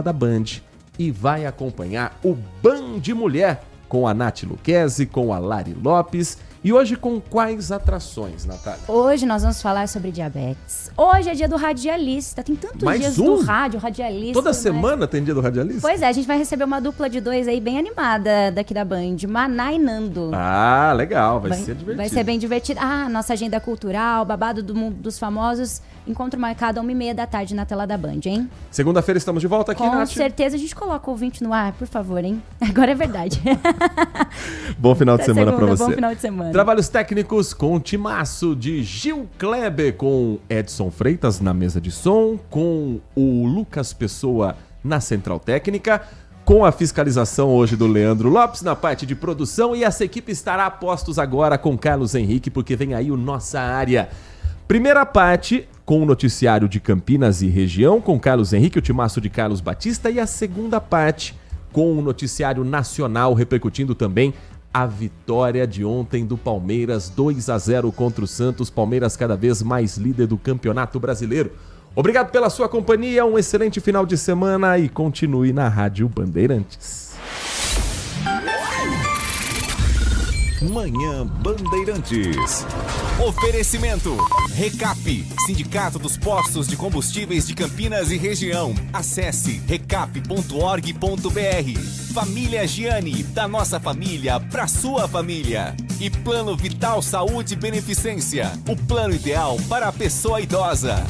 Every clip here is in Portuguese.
da Band e vai acompanhar o Band Mulher com a Nath Luquezzi, com a Lari Lopes. E hoje com quais atrações, Natália? Hoje nós vamos falar sobre diabetes. Hoje é dia do radialista. Tem tantos dias do radialista. Toda semana tem dia do radialista? Pois é, a gente vai receber uma dupla de dois aí bem animada daqui da Band. Maná e Nando. Ah, legal. Vai ser divertido. Vai ser bem divertido. Ah, nossa agenda cultural, babado do mundo dos famosos. Encontro marcado às 1h30 da tarde na tela da Band, hein? Segunda-feira estamos de volta aqui, Com Nath. certeza a gente coloca o ouvinte no ar, por favor, hein? Agora é verdade. Bom final de semana pra você. Bom final de semana. Trabalhos técnicos com o timaço de Gil Kleber, com Edson Freitas na mesa de som, com o Lucas Pessoa na central técnica, com a fiscalização hoje do Leandro Lopes na parte de produção, e essa equipe estará a postos agora com Carlos Henrique, porque vem aí o Nossa Área. Primeira parte com o noticiário de Campinas e região, com Carlos Henrique, o timaço de Carlos Batista, e a segunda parte com o noticiário nacional, repercutindo também a vitória de ontem do Palmeiras, 2-0 contra o Santos. Palmeiras cada vez mais líder do Campeonato Brasileiro. Obrigado pela sua companhia, um excelente final de semana e continue na Rádio Bandeirantes. Manhã Bandeirantes. Oferecimento. Recap, Sindicato dos Postos de Combustíveis de Campinas e região. Acesse recap.org.br. Família Giani, da nossa família pra sua família. E Plano Vital Saúde Beneficência, o plano ideal para a pessoa idosa.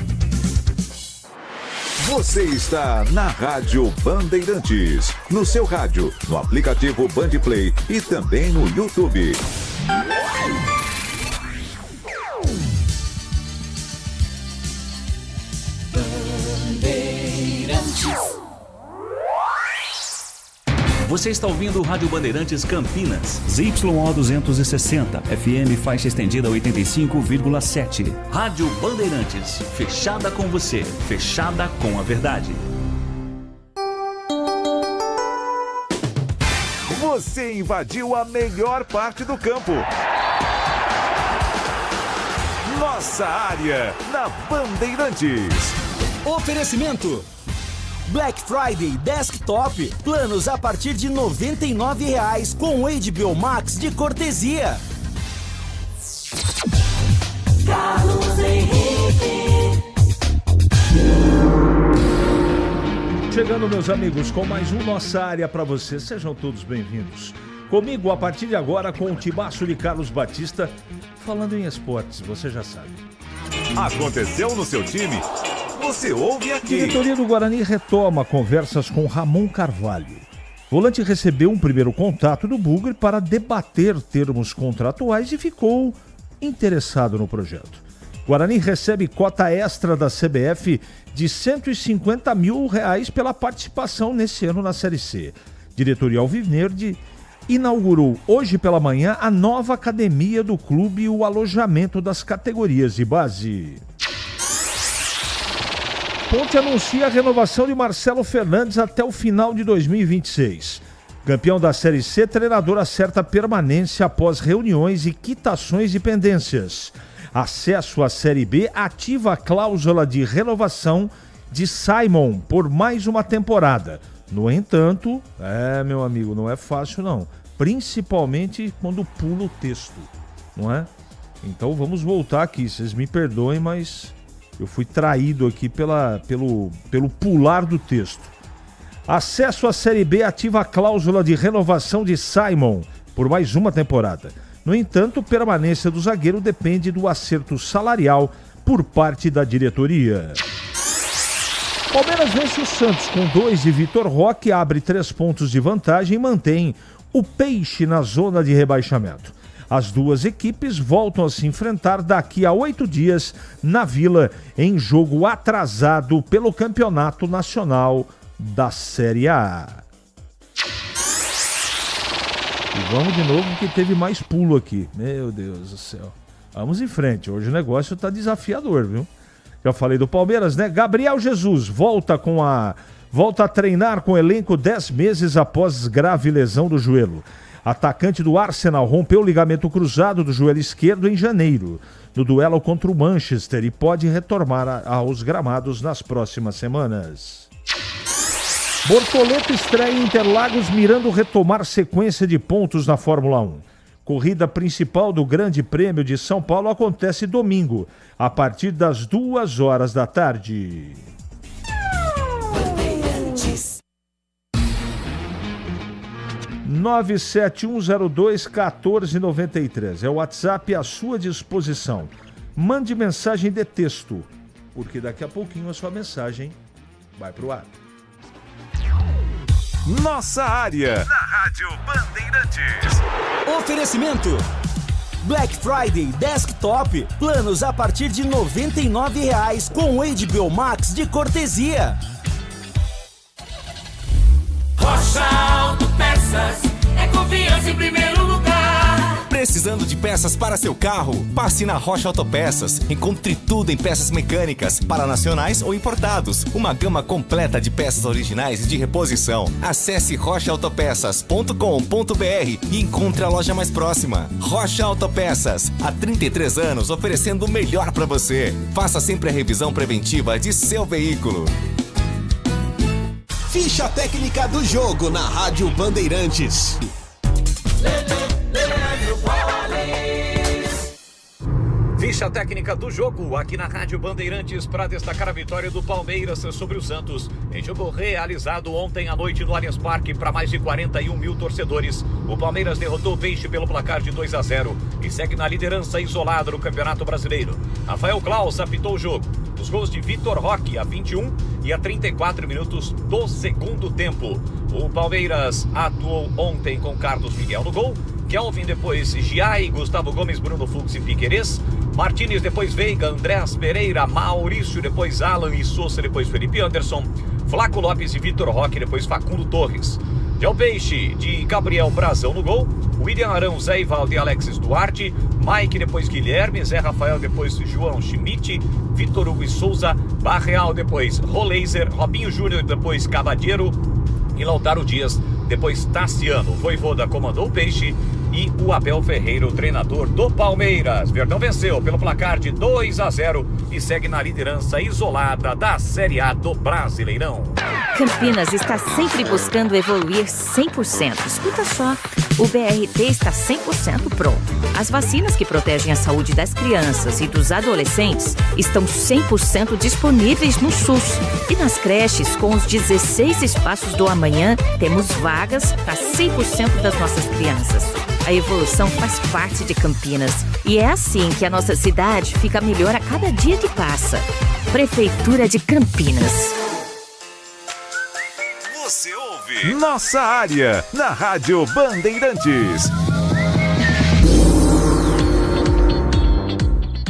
Você está na Rádio Bandeirantes, no seu rádio, no aplicativo Bandplay e também no YouTube. Você está ouvindo o Rádio Bandeirantes Campinas, ZYO 260, FM faixa estendida 85,7. Rádio Bandeirantes, fechada com você, fechada com a verdade. Você invadiu a melhor parte do campo. Nossa Área, na Bandeirantes. Oferecimento. Black Friday Desktop, planos a partir de R$ 99,00 com HBO Max de cortesia. Carlos Henrique. Chegando, meus amigos, com mais um Nossa Área para vocês. Sejam todos bem-vindos. Comigo, a partir de agora, com o timaço de Carlos Batista, falando em esportes, você já sabe. Aconteceu no seu time? Você ouve A aqui. diretoria do Guarani retoma conversas com Ramon Carvalho. O volante recebeu um primeiro contato do Bugre para debater termos contratuais e ficou interessado no projeto. Guarani recebe cota extra da CBF de R$ 150 mil pela participação nesse ano na Série C. Diretoria alviverde inaugurou hoje pela manhã a nova academia do clube e o alojamento das categorias de base. Ponte anuncia a renovação de Marcelo Fernandes até o final de 2026. Campeão da Série C, treinador acerta permanência após reuniões e quitações de pendências. Acesso à Série B ativa a cláusula de renovação de Simon por mais uma temporada. No entanto, meu amigo, não é fácil não. Principalmente quando pula o texto, não é? Então vamos voltar aqui, vocês me perdoem, mas eu fui traído aqui pelo pular do texto. Acesso à Série B ativa a cláusula de renovação de Simon por mais uma temporada. No entanto, permanência do zagueiro depende do acerto salarial por parte da diretoria. Palmeiras vence o Santos com 2 de Vitor Roque, abre 3 pontos de vantagem e mantém o Peixe na zona de rebaixamento. As duas equipes voltam a se enfrentar daqui a 8 dias na Vila, em jogo atrasado pelo Campeonato Nacional da Série A. E vamos de novo que teve mais pulo aqui. Meu Deus do céu. Vamos em frente. Hoje o negócio tá desafiador, viu? Já falei do Palmeiras, né? Gabriel Jesus volta a treinar com o elenco 10 meses após grave lesão do joelho. Atacante do Arsenal rompeu o ligamento cruzado do joelho esquerdo em janeiro, no duelo contra o Manchester, e pode retornar aos gramados nas próximas semanas. Bortoleto estreia em Interlagos, mirando retomar sequência de pontos na Fórmula 1. Corrida principal do Grande Prêmio de São Paulo acontece domingo, a partir das 2h da tarde. 971021493 é o WhatsApp à sua disposição. Mande mensagem de texto, porque daqui a pouquinho a sua mensagem vai pro ar. Nossa área, na Rádio Bandeirantes. Oferecimento Black Friday Desktop, planos a partir de R$ 99,00 com HBO Max de cortesia. Rocha Autopeças, é confiança em primeiro lugar. Precisando de peças para seu carro? Passe na Rocha Autopeças. Encontre tudo em peças mecânicas, para nacionais ou importados. Uma gama completa de peças originais e de reposição. Acesse rochaautopeças.com.br e encontre a loja mais próxima. Rocha Autopeças, há 33 anos oferecendo o melhor para você. Faça sempre a revisão preventiva de seu veículo. Ficha técnica do jogo na Rádio Bandeirantes. Ficha técnica do jogo aqui na Rádio Bandeirantes para destacar a vitória do Palmeiras sobre o Santos. Em jogo realizado ontem à noite no Allianz Parque para mais de 41 mil torcedores. O Palmeiras derrotou o Peixe pelo placar de 2-0 e segue na liderança isolada no Campeonato Brasileiro. Rafael Claus apitou o jogo. Os gols de Vitor Roque a 21 e a 34 minutos do segundo tempo. O Palmeiras atuou ontem com Carlos Miguel no gol, Kelvin depois Giai, Gustavo Gomes, Bruno Fux e Piquerez, Martínez depois Veiga, Andrés Pereira, Maurício depois Alan e Sousa depois Felipe Anderson, Flaco Lopes e Vitor Roque depois Facundo Torres. Já o Peixe de Gabriel Brazão no gol, William Arão, Zé Ivaldo e Alexis Duarte, Mike depois Guilherme, Zé Rafael depois João Schmidt, Vitor Hugo e Souza, Barreal depois Roleiser, Robinho Júnior depois Cavadeiro e Lautaro Dias depois Tassiano. O Voivoda comandou o Peixe e o Abel Ferreira, o treinador do Palmeiras. Verdão venceu pelo placar de 2-0 e segue na liderança isolada da Série A do Brasileirão. Campinas está sempre buscando evoluir 100%. Escuta só, o BRT está 100% pronto. As vacinas que protegem a saúde das crianças e dos adolescentes estão 100% disponíveis no SUS. E nas creches, com os 16 espaços do amanhã, temos vagas para 100% das nossas crianças. A evolução faz parte de Campinas e é assim que a nossa cidade fica melhor a cada dia que passa. Prefeitura de Campinas. Você ouve Nossa Área, na Rádio Bandeirantes.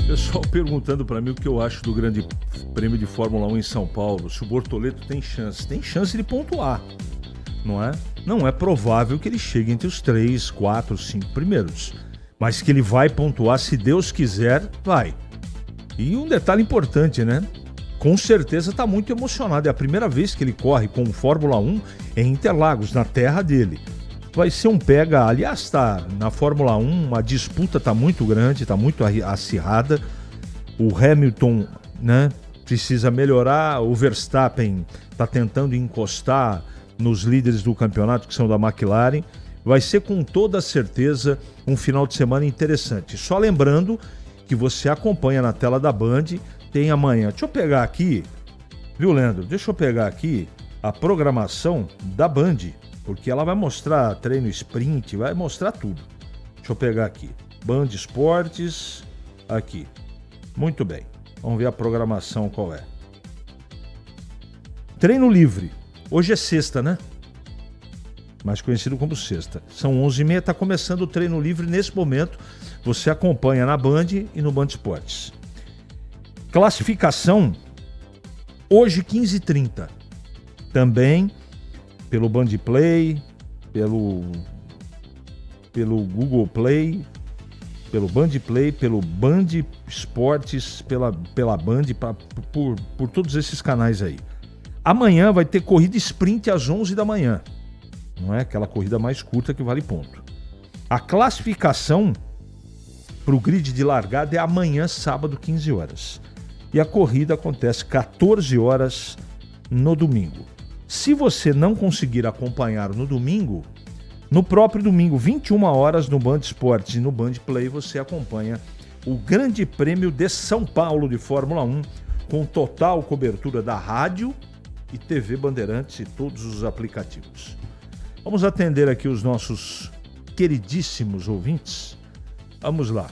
Pessoal perguntando para mim o que eu acho do Grande Prêmio de Fórmula 1 em São Paulo. Se o Bortoleto tem chance. Tem chance de pontuar, não é? Não é provável que ele chegue entre os 3, 4, 5 primeiros. Mas que ele vai pontuar, se Deus quiser, vai. E um detalhe importante, né? Com certeza está muito emocionado. É a primeira vez que ele corre com Fórmula 1 em Interlagos, na terra dele. Vai ser um pega. Aliás, na Fórmula 1 a disputa está muito grande, está muito acirrada. O Hamilton, né, precisa melhorar. O Verstappen está tentando encostar nos líderes do campeonato, que são da McLaren. Vai ser com toda certeza um final de semana interessante. Só lembrando que você acompanha na tela da Band, tem amanhã. Deixa eu pegar aqui, viu, Leandro? Deixa eu pegar aqui a programação da Band, porque ela vai mostrar treino sprint, vai mostrar tudo. Deixa eu pegar aqui. Band Esportes, aqui. Muito bem. Vamos ver a programação qual é. Treino livre. Hoje é sexta, né? Mais conhecido como sexta. São 11h30, está começando o treino livre nesse momento. Você acompanha na Band e no Band Esportes. Classificação, hoje 15h30. Também pelo Band Play, pelo Google Play, pelo Band Play, pelo Band Esportes, pela Band, por todos esses canais aí. Amanhã vai ter corrida sprint às 11 da manhã. Não é aquela corrida mais curta que vale ponto. A classificação para o grid de largada é amanhã, sábado, 15 horas. E a corrida acontece 14 horas no domingo. Se você não conseguir acompanhar no domingo, no próprio domingo, 21 horas, no Band Esportes e no Band Play, você acompanha o Grande Prêmio de São Paulo de Fórmula 1, com total cobertura da rádio e TV Bandeirantes e todos os aplicativos. Vamos atender aqui os nossos queridíssimos ouvintes. Vamos lá.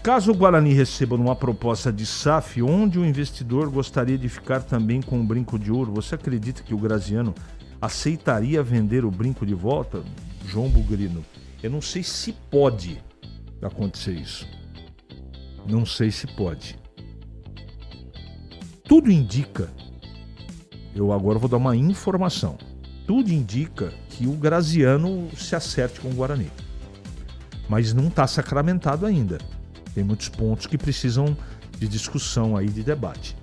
Caso o Guarani receba uma proposta de SAF, onde o investidor gostaria de ficar também com o brinco de ouro, você acredita que o Graziano aceitaria vender o brinco de volta? João Bugrino, eu não sei se pode acontecer isso. Não sei se pode. Tudo indica, eu agora vou dar uma informação, tudo indica que o Graziano se acerte com o Guarani. Mas não está sacramentado ainda. Tem muitos pontos que precisam de discussão aí, de debate.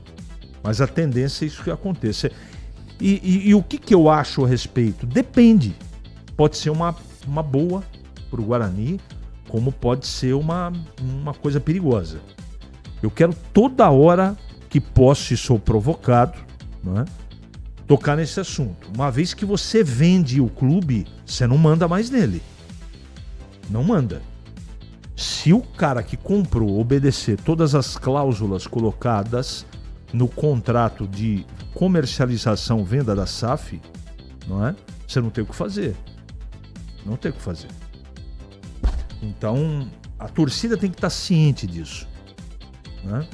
Mas a tendência é isso que aconteça. E o que eu acho a respeito? Depende. Pode ser uma boa para o Guarani, como pode ser uma coisa perigosa. Eu quero toda hora que posso e sou provocado, não é, tocar nesse assunto. Uma vez que você vende o clube, você não manda mais nele. Não manda. Se o cara que comprou obedecer todas as cláusulas colocadas no contrato de comercialização, venda da SAF, não é? Você não tem o que fazer. Não tem o que fazer. Então, a torcida tem que estar ciente disso, né?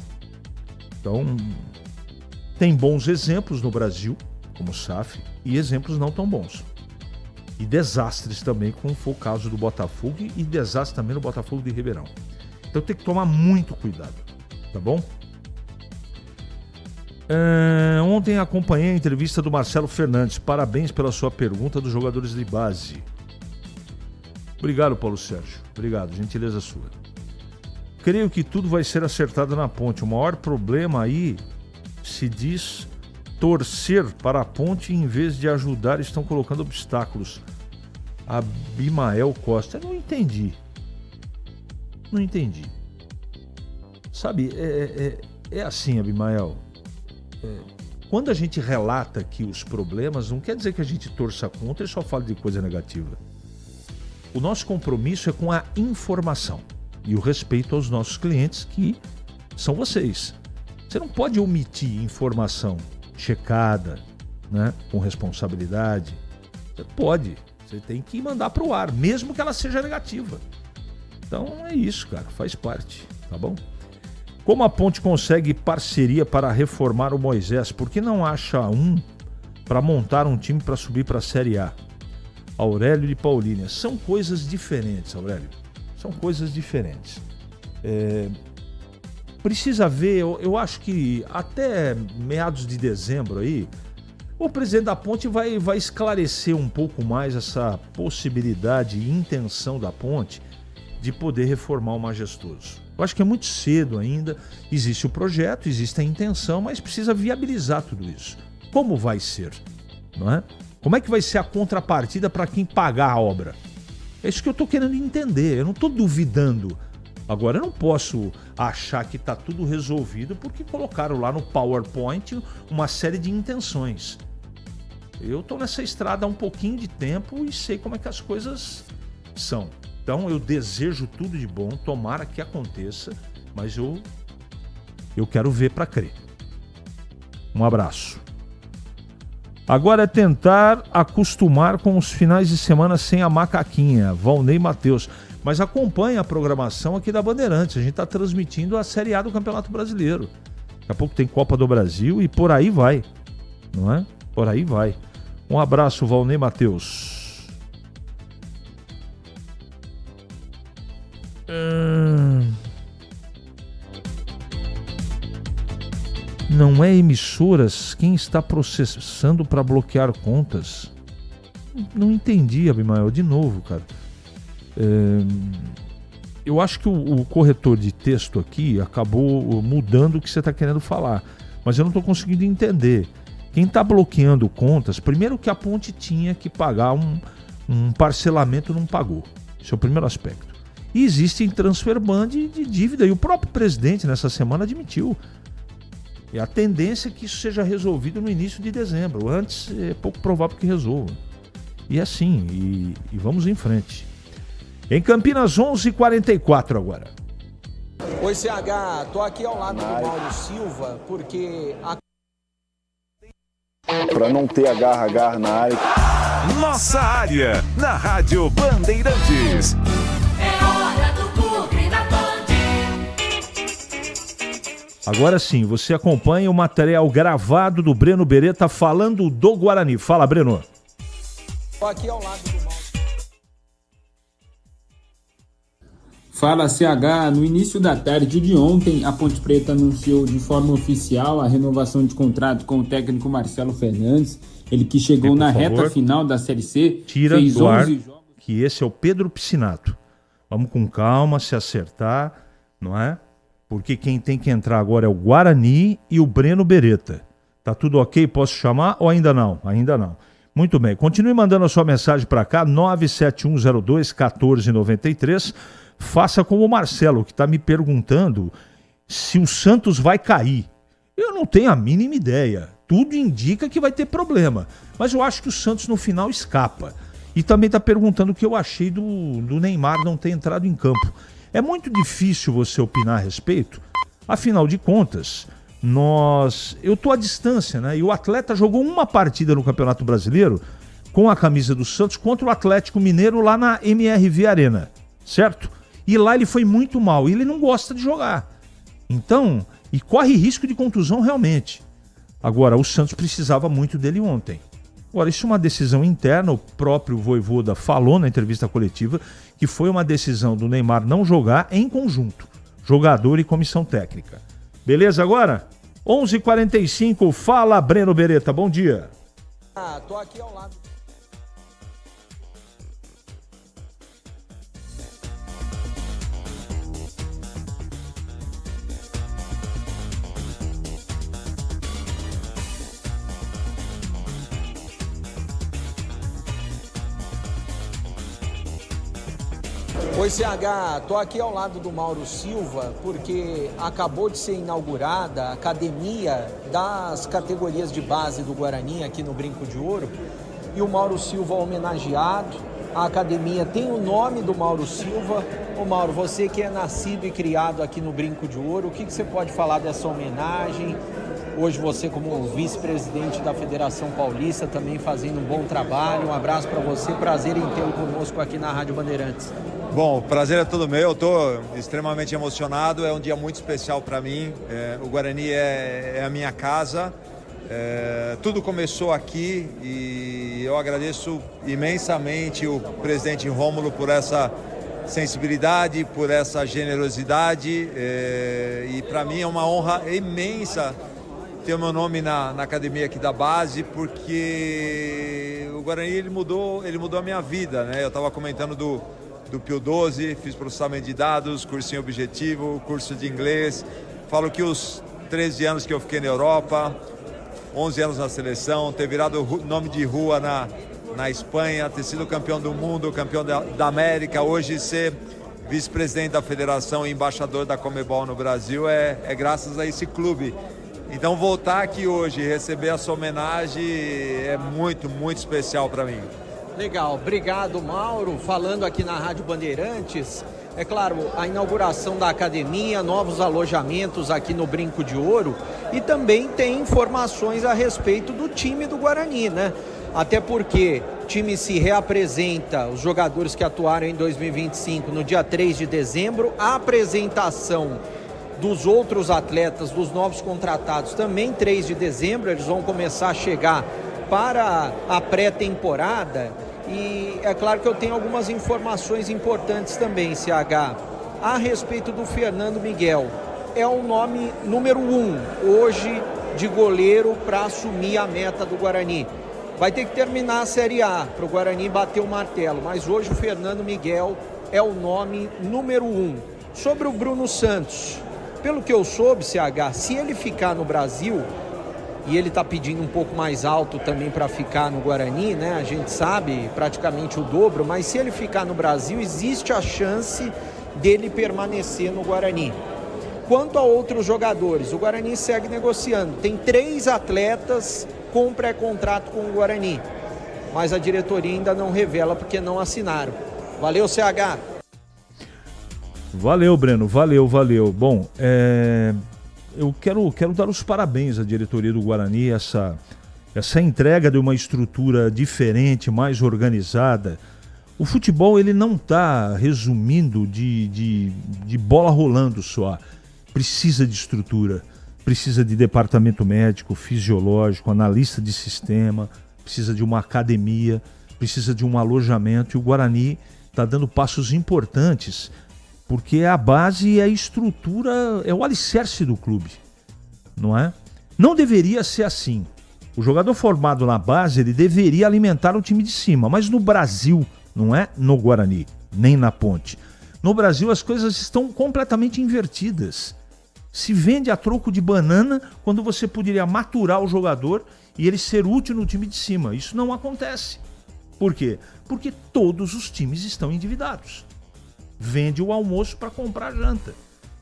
Então, tem bons exemplos no Brasil, como o SAF, e exemplos não tão bons. E desastres também, como foi o caso do Botafogo, e desastres também no Botafogo de Ribeirão. Então tem que tomar muito cuidado, tá bom? Ontem acompanhei a entrevista do Marcelo Fernandes. Parabéns pela sua pergunta dos jogadores de base. Obrigado, Paulo Sérgio. Obrigado, gentileza sua. Creio que tudo vai ser acertado na ponte. O maior problema aí se diz torcer para a ponte em vez de ajudar, estão colocando obstáculos. Abimael Costa. Eu não entendi. Não entendi. Sabe, é assim, Abimael. Quando a gente relata aqui os problemas, não quer dizer que a gente torça contra e só fala de coisa negativa. O nosso compromisso é com a informação e o respeito aos nossos clientes, que são vocês. Você não pode omitir informação checada, né, com responsabilidade. Você pode. Você tem que mandar para o ar, mesmo que ela seja negativa. Então é isso, cara. Faz parte, tá bom? Como a ponte consegue parceria para reformar o Moisés? Por que não acha para montar um time para subir para a Série A? Aurélio de Paulínia. São coisas diferentes, Aurélio. São coisas diferentes. Precisa ver, eu acho que até meados de dezembro aí, o presidente da ponte vai esclarecer um pouco mais essa possibilidade e intenção da ponte de poder reformar o Majestoso. Eu acho que é muito cedo ainda, existe o projeto, existe a intenção, mas precisa viabilizar tudo isso. Como vai ser? Não é? Como é que vai ser a contrapartida para quem pagar a obra? É isso que eu estou querendo entender, eu não estou duvidando. Agora, eu não posso achar que está tudo resolvido porque colocaram lá no PowerPoint uma série de intenções. Eu estou nessa estrada há um pouquinho de tempo e sei como é que as coisas são. Então, eu desejo tudo de bom, tomara que aconteça, mas eu quero ver para crer. Um abraço. Agora é tentar acostumar com os finais de semana sem a macaquinha. Valnei Matheus. Mas acompanha a programação aqui da Bandeirantes. A gente está transmitindo a Série A do Campeonato Brasileiro. Daqui a pouco tem Copa do Brasil e por aí vai. Não é? Por aí vai. Um abraço, Valnei Matheus. Não é emissoras quem está processando para bloquear contas? Não entendi, Abimael. De novo, cara. Eu acho que o corretor de texto aqui acabou mudando o que você está querendo falar, mas eu não estou conseguindo entender. Quem está bloqueando contas, primeiro que a ponte tinha que pagar um parcelamento, não pagou. Esse é o primeiro aspecto. E existe transfer ban de dívida, e o próprio presidente nessa semana admitiu. E a tendência é que isso seja resolvido no início de dezembro. Antes é pouco provável que resolva. E assim, e vamos em frente. Em Campinas, 11h44 agora. Oi, CH, tô aqui ao lado do Mauro Silva, porque... Para não ter agarra na área. Nossa área, na Rádio Bandeirantes. É hora do Bugre da Band. Agora sim, você acompanha o material gravado do Breno Beretta falando do Guarani. Fala, Breno. Tô aqui ao lado do Mauro. Fala, CH. No início da tarde de ontem, a Ponte Preta anunciou de forma oficial a renovação de contrato com o técnico Marcelo Fernandes. Ele que chegou na reta final da Série C. Tira do ar que esse é o Pedro Piscinato. Vamos com calma, se acertar, não é? Porque quem tem que entrar agora é o Guarani e o Breno Beretta. Tá tudo ok? Posso chamar ou ainda não? Ainda não. Muito bem. Continue mandando a sua mensagem para cá, 97102-1493. Faça como o Marcelo, que está me perguntando se o Santos vai cair. Eu não tenho a mínima ideia. Tudo indica que vai ter problema. Mas eu acho que o Santos no final escapa. E também está perguntando o que eu achei do Neymar não ter entrado em campo. É muito difícil você opinar a respeito. Afinal de contas, eu estou à distância, né? E o atleta jogou uma partida no Campeonato Brasileiro com a camisa do Santos contra o Atlético Mineiro lá na MRV Arena, certo? E lá ele foi muito mal, e ele não gosta de jogar. Então, e corre risco de contusão realmente. Agora, o Santos precisava muito dele ontem. Agora, isso é uma decisão interna, o próprio Vojvoda falou na entrevista coletiva que foi uma decisão do Neymar não jogar em conjunto, jogador e comissão técnica. Beleza agora? 11h45, fala Breno Beretta, bom dia. Tô aqui ao lado. Oi, CH, tô aqui ao lado do Mauro Silva porque acabou de ser inaugurada a academia das categorias de base do Guarani aqui no Brinco de Ouro e o Mauro Silva homenageado. A academia tem o nome do Mauro Silva. Ô Mauro, você que é nascido e criado aqui no Brinco de Ouro, o que você pode falar dessa homenagem? Hoje você como vice-presidente da Federação Paulista também fazendo um bom trabalho. Um abraço para você, prazer em tê-lo conosco aqui na Rádio Bandeirantes. Bom, o prazer é todo meu, eu estou extremamente emocionado, é um dia muito especial para mim, o Guarani é a minha casa, tudo começou aqui e eu agradeço imensamente o presidente Rômulo por essa sensibilidade, por essa generosidade e para mim é uma honra imensa ter o meu nome na academia aqui da base, porque o Guarani ele mudou a minha vida, né? Eu estava comentando do Pio 12, fiz processamento de dados, cursinho objetivo, curso de inglês. Falo que os 13 anos que eu fiquei na Europa, 11 anos na seleção, ter virado nome de rua na Espanha, ter sido campeão do mundo, campeão da América, hoje ser vice-presidente da federação e embaixador da Conmebol no Brasil é graças a esse clube. Então voltar aqui hoje e receber essa homenagem é muito, muito especial para mim. Legal, obrigado Mauro, falando aqui na Rádio Bandeirantes, é claro, a inauguração da academia, novos alojamentos aqui no Brinco de Ouro e também tem informações a respeito do time do Guarani, né? Até porque o time se reapresenta, os jogadores que atuaram em 2025 no dia 3 de dezembro, a apresentação dos outros atletas, dos novos contratados também 3 de dezembro, eles vão começar a chegar para a pré-temporada e é claro que eu tenho algumas informações importantes também, CH, a respeito do Fernando Miguel. É o nome número 1 hoje de goleiro para assumir a meta do Guarani. Vai ter que terminar a Série A para o Guarani bater o martelo, mas hoje o Fernando Miguel é o nome número 1. Sobre o Bruno Santos, pelo que eu soube, CH, se ele ficar no Brasil, e ele está pedindo um pouco mais alto também para ficar no Guarani, né? A gente sabe praticamente o dobro, mas se ele ficar no Brasil, existe a chance dele permanecer no Guarani. Quanto a outros jogadores, o Guarani segue negociando. Tem 3 atletas com pré-contrato com o Guarani, mas a diretoria ainda não revela porque não assinaram. Valeu, CH! Valeu, Breno, valeu. Bom, eu quero dar os parabéns à diretoria do Guarani, essa entrega de uma estrutura diferente, mais organizada. O futebol, ele não está resumindo de bola rolando só. Precisa de estrutura, precisa de departamento médico, fisiológico, analista de sistema, precisa de uma academia, precisa de um alojamento, e o Guarani está dando passos importantes, porque a base é a estrutura, é o alicerce do clube, não é? Não deveria ser assim. O jogador formado na base, ele deveria alimentar o time de cima, mas no Brasil, não é no Guarani, nem na Ponte. No Brasil as coisas estão completamente invertidas. Se vende a troco de banana quando você poderia maturar o jogador e ele ser útil no time de cima. Isso não acontece. Por quê? Porque todos os times estão endividados. Vende o almoço para comprar a janta.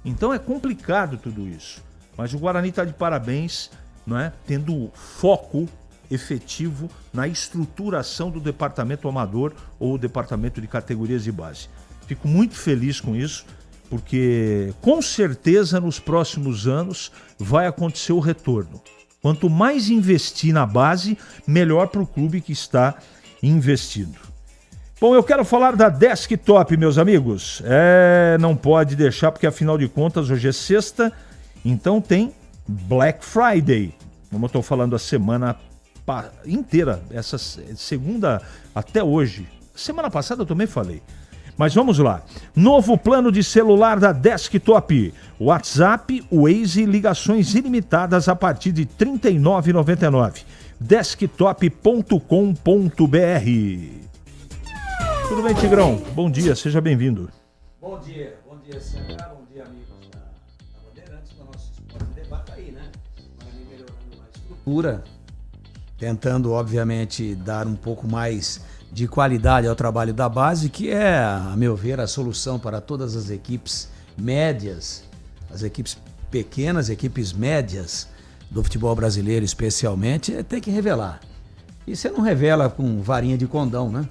Então é complicado tudo isso. Mas o Guarani está de parabéns, não é? Tendo foco efetivo na estruturação do departamento amador ou departamento de categorias de base. Fico muito feliz com isso, porque com certeza nos próximos anos vai acontecer o retorno. Quanto mais investir na base, melhor para o clube que está investindo. Bom, eu quero falar da Desktop, meus amigos. Não pode deixar, porque afinal de contas hoje é sexta, então tem Black Friday. Como eu estou falando a semana inteira, essa segunda até hoje. Semana passada eu também falei. Mas vamos lá. Novo plano de celular da Desktop. WhatsApp, Waze, ligações ilimitadas a partir de R$ 39,99. Desktop.com.br. Tudo bem, Tigrão? Bom dia, seja bem-vindo. Bom dia, CH, bom dia, amigos da Bandeirantes, do nosso Esporte Debate aí, né? Guarani melhorando a estrutura, tentando, obviamente, dar um pouco mais de qualidade ao trabalho da base, que é, a meu ver, a solução para todas as equipes médias, as equipes pequenas, equipes médias do futebol brasileiro especialmente, é ter que revelar. E você não revela com varinha de condão, né?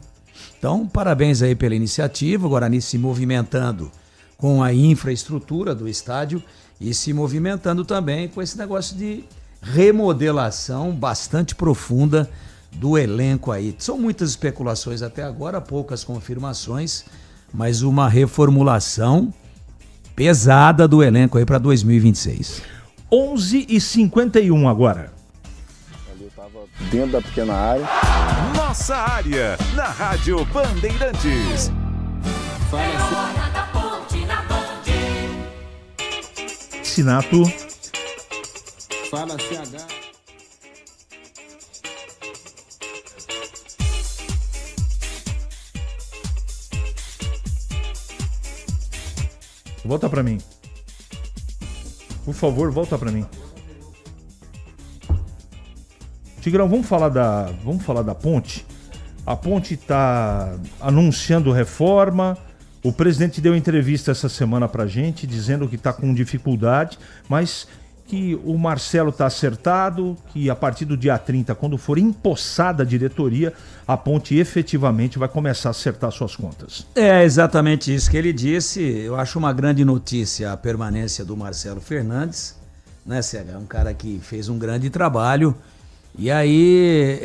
Então, parabéns aí pela iniciativa, o Guarani se movimentando com a infraestrutura do estádio e se movimentando também com esse negócio de remodelação bastante profunda do elenco aí. São muitas especulações até agora, poucas confirmações, mas uma reformulação pesada do elenco aí para 2026. 11h51 agora. Ali eu tava dentro da pequena área. Nossa área, na Rádio Bandeirantes. Sinato. Fala, CH. Volta pra mim. Por favor, volta pra mim. Tigrão, vamos falar da Ponte? A Ponte está anunciando reforma. O presidente deu entrevista essa semana pra gente, dizendo que está com dificuldade, mas que o Marcelo está acertado, que a partir do dia 30, quando for empossada a diretoria, a Ponte efetivamente vai começar a acertar suas contas. É exatamente isso que ele disse. Eu acho uma grande notícia a permanência do Marcelo Fernandes, né, CH? Um cara que fez um grande trabalho. E aí,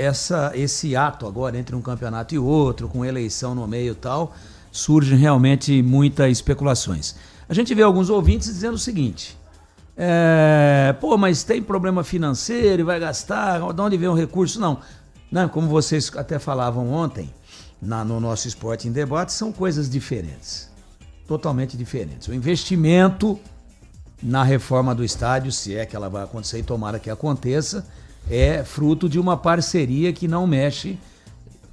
esse ato agora entre um campeonato e outro, com eleição no meio e tal, surgem realmente muitas especulações. A gente vê alguns ouvintes dizendo o seguinte: mas tem problema financeiro e vai gastar, de onde vem o recurso? Não, como vocês até falavam ontem, no nosso Esporte em Debate, são coisas diferentes, totalmente diferentes. O investimento na reforma do estádio, se é que ela vai acontecer e tomara que aconteça, é fruto de uma parceria que não mexe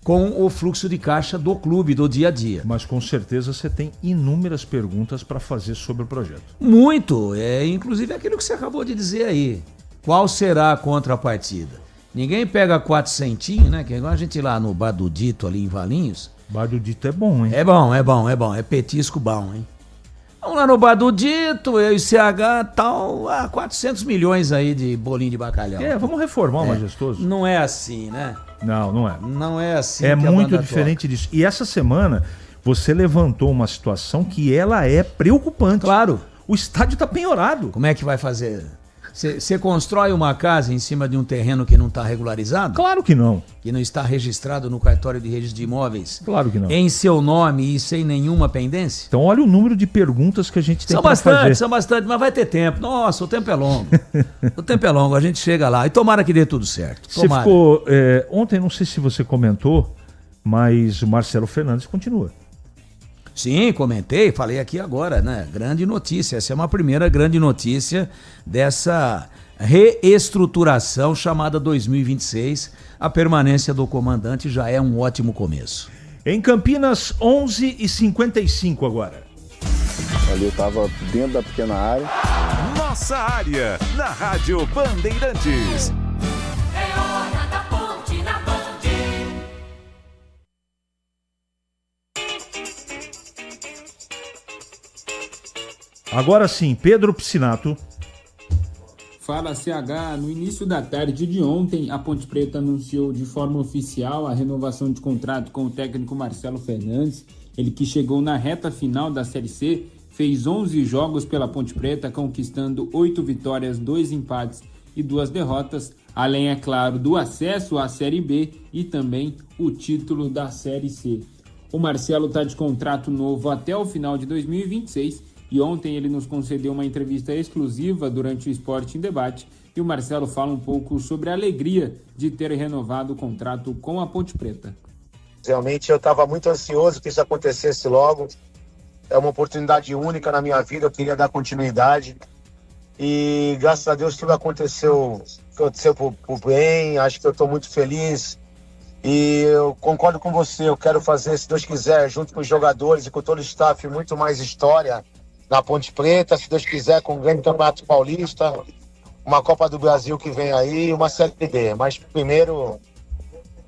com o fluxo de caixa do clube, do dia a dia. Mas com certeza você tem inúmeras perguntas para fazer sobre o projeto. Muito, inclusive aquilo que você acabou de dizer aí. Qual será a contrapartida? Ninguém pega 400, né? Que é igual a gente ir lá no Bar do Dito, ali em Valinhos. Bar do Dito é bom, hein? É bom. É petisco bom, hein? Vamos lá no Bar do Dito, eu e CH, tal, 400 milhões aí de bolinho de bacalhau. Vamos reformar o Majestoso. Não é assim, né? Não é. Não é assim. É que a muito banda diferente disso. E essa semana, você levantou uma situação que ela é preocupante. Claro. O estádio tá penhorado. Como é que vai fazer? Você constrói uma casa em cima de um terreno que não está regularizado? Claro que não. Que não está registrado no cartório de registro de imóveis? Claro que não. Em seu nome e sem nenhuma pendência? Então olha o número de perguntas que a gente tem para fazer. São bastante, mas vai ter tempo. Nossa, o tempo é longo. O tempo é longo, a gente chega lá. E tomara que dê tudo certo. Você ficou... ontem, não sei se você comentou, mas o Marcelo Fernandes continua. Sim, comentei, falei aqui agora, né? Grande notícia, essa é uma primeira grande notícia dessa reestruturação chamada 2026. A permanência do comandante já é um ótimo começo. Em Campinas, 11h55 agora. Ali eu tava dentro da pequena área. Nossa área, na Rádio Bandeirantes. É hora da ponte na Band. Agora sim, Pedro Piscinato. Fala CH, no início da tarde de ontem, a Ponte Preta anunciou de forma oficial a renovação de contrato com o técnico Marcelo Fernandes. Ele que chegou na reta final da Série C, fez 11 jogos pela Ponte Preta, conquistando 8 vitórias, 2 empates e 2 derrotas, além, é claro, do acesso à Série B e também o título da Série C. O Marcelo está de contrato novo até o final de 2026 e ontem ele nos concedeu uma entrevista exclusiva durante o Esporte em Debate e o Marcelo fala um pouco sobre a alegria de ter renovado o contrato com a Ponte Preta. Realmente eu estava muito ansioso que isso acontecesse logo. É uma oportunidade única na minha vida, eu queria dar continuidade. E graças a Deus tudo aconteceu por bem, acho que eu estou muito feliz. E eu concordo com você, eu quero fazer, se Deus quiser, junto com os jogadores e com todo o staff, muito mais história na Ponte Preta, se Deus quiser, com um grande Campeonato Paulista, uma Copa do Brasil que vem aí e uma Série B. Mas primeiro,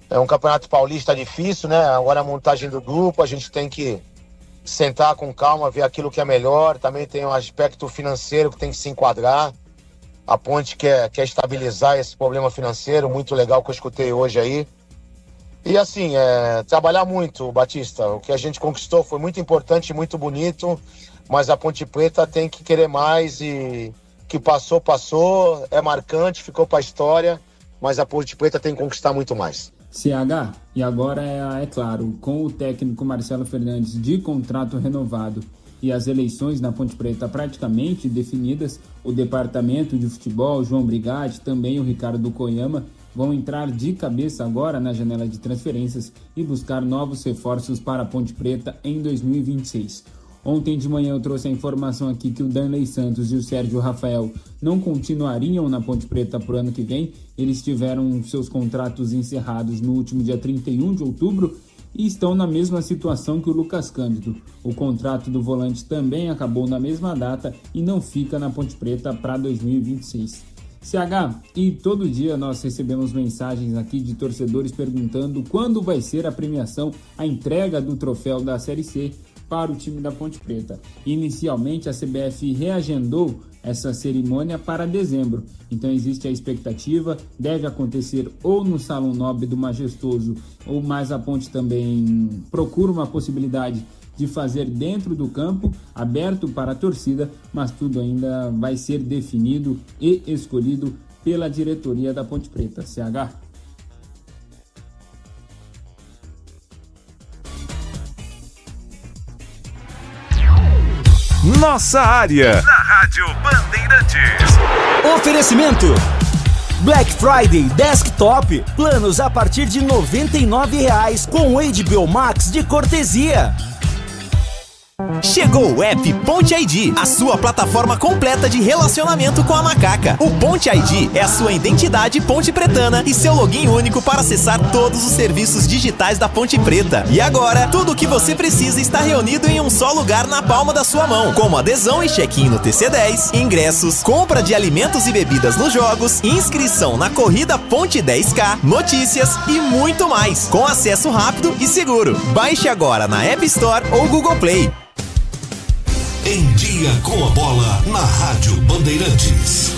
é um Campeonato Paulista difícil, né? Agora a montagem do grupo, a gente tem que sentar com calma, ver aquilo que é melhor. Também tem um aspecto financeiro que tem que se enquadrar. A Ponte quer estabilizar esse problema financeiro, muito legal que eu escutei hoje aí. E assim, trabalhar muito, Batista. O que a gente conquistou foi muito importante, muito bonito, mas a Ponte Preta tem que querer mais e que passou, é marcante, ficou para a história, mas a Ponte Preta tem que conquistar muito mais. CH, e agora é claro, com o técnico Marcelo Fernandes de contrato renovado e as eleições na Ponte Preta praticamente definidas, o departamento de futebol, João Brigatti, também o Ricardo Koyama, vão entrar de cabeça agora na janela de transferências e buscar novos reforços para a Ponte Preta em 2026. Ontem de manhã eu trouxe a informação aqui que o Danley Santos e o Sérgio Rafael não continuariam na Ponte Preta para o ano que vem. Eles tiveram seus contratos encerrados no último dia 31 de outubro e estão na mesma situação que o Lucas Cândido. O contrato do volante também acabou na mesma data e não fica na Ponte Preta para 2026. CH, e todo dia nós recebemos mensagens aqui de torcedores perguntando quando vai ser a premiação, a entrega do troféu da Série C para o time da Ponte Preta. Inicialmente a CBF reagendou essa cerimônia para dezembro, então existe a expectativa, deve acontecer ou no Salão Nobre do Majestoso, ou mais a Ponte também procura uma possibilidade de fazer dentro do campo, aberto para a torcida, mas tudo ainda vai ser definido e escolhido pela diretoria da Ponte Preta. CH. Nossa área, na Rádio Bandeirantes. Oferecimento Black Friday Desktop, planos a partir de R$ 99,00 com HBO Max de cortesia. Chegou o app Ponte ID, a sua plataforma completa de relacionamento com a macaca. O Ponte ID é a sua identidade ponte pretana e seu login único para acessar todos os serviços digitais da Ponte Preta. E agora, tudo o que você precisa está reunido em um só lugar na palma da sua mão, como adesão e check-in no TC10, ingressos, compra de alimentos e bebidas nos jogos, inscrição na corrida Ponte 10K, notícias e muito mais, com acesso rápido e seguro. Baixe agora na App Store ou Google Play. Em dia Dia com a Bola na Rádio Bandeirantes.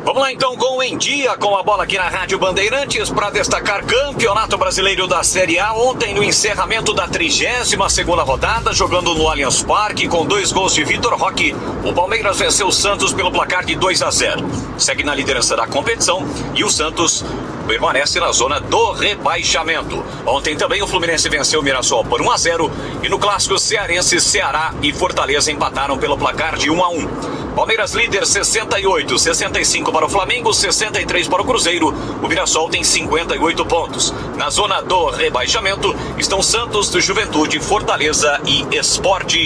Vamos lá então com o Em Dia com a Bola aqui na Rádio Bandeirantes para destacar Campeonato Brasileiro da Série A. Ontem no encerramento da 32ª rodada, jogando no Allianz Parque com 2 gols de Vitor Roque, o Palmeiras venceu o Santos pelo placar de 2-0. Segue na liderança da competição e o Santos permanece na zona do rebaixamento. Ontem também o Fluminense venceu o Mirassol por 1-0 e no clássico cearense, Ceará e Fortaleza empataram pelo placar de 1-1. Palmeiras líder 68, 65 para o Flamengo, 63 para o Cruzeiro. O Mirassol tem 58 pontos. Na zona do rebaixamento estão Santos, Juventude, Fortaleza e Sport.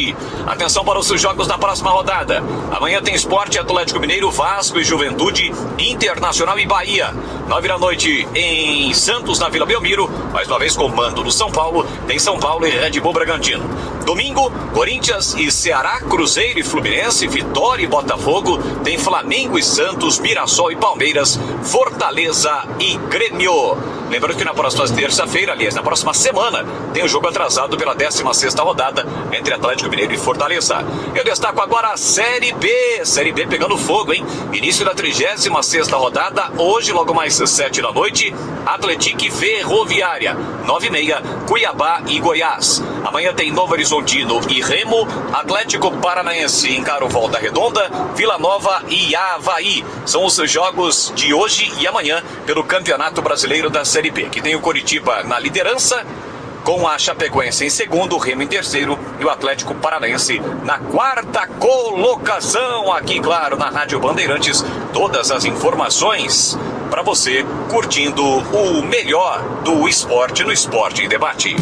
Atenção para os jogos da próxima rodada. Amanhã tem Sport, Atlético Mineiro, Vasco e Juventude, Internacional e Bahia. 9 da noite em Santos, na Vila Belmiro, mais uma vez com mando do São Paulo, tem São Paulo e Red Bull Bragantino. Domingo, Corinthians e Ceará, Cruzeiro e Fluminense, Vitória e Botafogo, tem Flamengo e Santos, Mirassol e Palmeiras, Fortaleza e Grêmio. Lembrando que na próxima terça-feira, aliás, na próxima semana, tem o jogo atrasado pela 16ª rodada entre Atlético Mineiro e Fortaleza. Eu destaco agora a Série B. Série B pegando fogo, hein? Início da 36ª rodada, hoje, logo mais 7 da noite, Atlético e Ferroviária. 9h30, Cuiabá e Goiás. Amanhã tem Novo Horizontino e Remo, Atlético Paranaense encara o Volta Redonda, Vila Nova e Avaí. São os jogos de hoje e amanhã pelo Campeonato Brasileiro da Série B, que tem o Coritiba na liderança, com a Chapecoense em segundo, o Remo em terceiro e o Atlético Paranaense na 4ª colocação. Aqui, claro, na Rádio Bandeirantes, todas as informações para você curtindo o melhor do esporte no Esporte em Debate.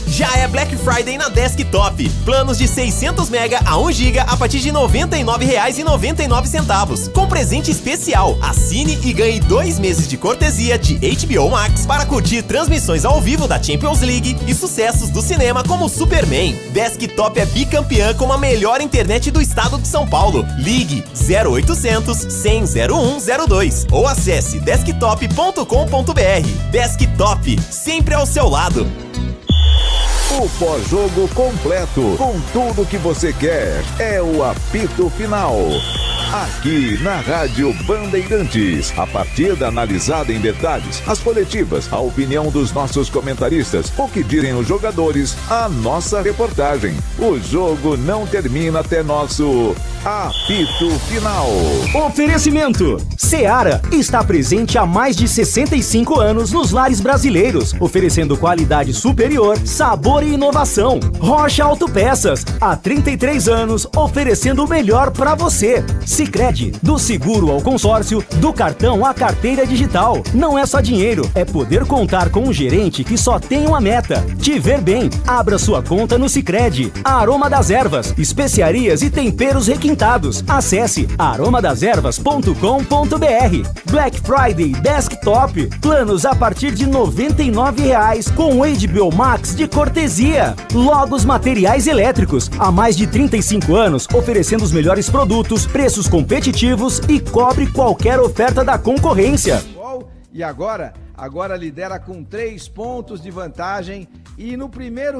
Já é Black Friday na Desktop. Planos de 600 MB a 1 GB a partir de R$ 99,99, com presente especial. Assine e ganhe 2 meses de cortesia de HBO Max para curtir transmissões ao vivo da Champions League e sucessos do cinema como Superman. Desktop é bicampeã com a melhor internet do estado de São Paulo. Ligue 0800 100 0102 ou acesse desktop.com.br. Desktop, sempre ao seu lado. O pós-jogo completo, com tudo que você quer, é o apito final. Aqui na Rádio Bandeirantes, a partida analisada em detalhes, as coletivas, a opinião dos nossos comentaristas, o que dizem os jogadores, a nossa reportagem. O jogo não termina até nosso apito final. Oferecimento: Seara está presente há mais de 65 anos nos lares brasileiros, oferecendo qualidade superior, sabor e inovação. Rocha Autopeças, há 33 anos, oferecendo o melhor para você. Sicredi, do seguro ao consórcio, do cartão à carteira digital. Não é só dinheiro, é poder contar com um gerente que só tem uma meta: te ver bem. Abra sua conta no Sicredi. Aroma das Ervas, especiarias e temperos requintados. Acesse aromadeservas.com.br. Black Friday Desktop, planos a partir de R$ 99,00 com HBO Max de cortesia. Logos Materiais Elétricos, há mais de 35 anos, oferecendo os melhores produtos, preços competitivos e cobre qualquer oferta da concorrência. E agora lidera com 3 pontos de vantagem e no primeiro